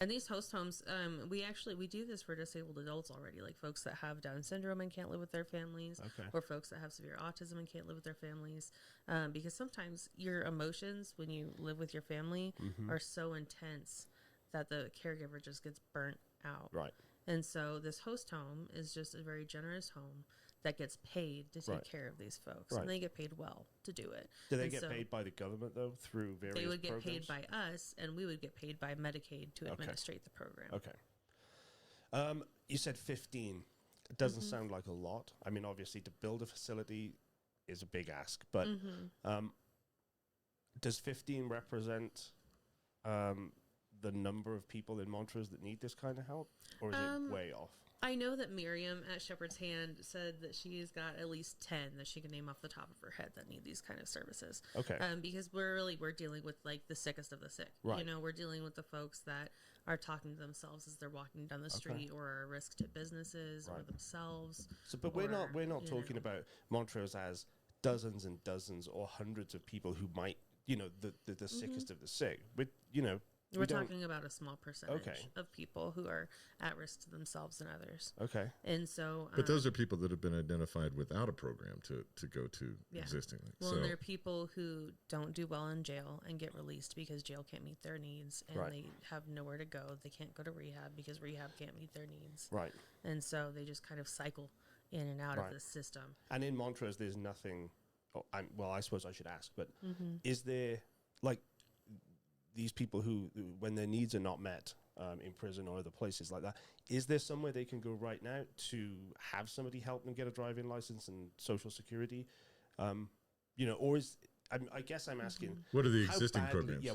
And these host homes, we do this for disabled adults already, like folks that have Down syndrome and can't live with their families, or folks that have severe autism and can't live with their families. Because sometimes your emotions when you live with your family are so intense that the caregiver just gets burnt out. Right. And so this host home is just a very generous home that gets paid to take care of these folks. And they get paid well to do it. Do they get paid by the government, though, through various They would get programs? paid by us, and we would get paid by Medicaid to administrate the program. Okay. You said 15. It doesn't sound like a lot. I mean, obviously, to build a facility is a big ask. But does 15 represent the number of people in Montrose that need this kind of help? Or is it way off? I know that Miriam at Shepherd's Hand said that she's got at least 10 that she can name off the top of her head that need these kind of services. Okay. Because we're dealing with like the sickest of the sick. Right. You know, we're dealing with the folks that are talking to themselves as they're walking down the street, or are a risk to businesses or themselves. So, but we're not talking about Montrose as dozens and dozens or hundreds of people who might, the sickest of the sick. But we're talking about a small percentage of people who are at risk to themselves and others. Okay. And so... but those are people that have been identified without a program to go to existingly. Well, and there are people who don't do well in jail and get released because jail can't meet their needs, and they have nowhere to go. They can't go to rehab because rehab can't meet their needs. Right. And so they just kind of cycle in and out of the system. And in Montrose, there's nothing... I suppose I should ask, but is there, like... these people who, when their needs are not met in prison or other places like that, is there somewhere they can go right now to have somebody help them get a driving license and Social Security? Or is, I guess I'm asking... What are the existing programs? Yeah,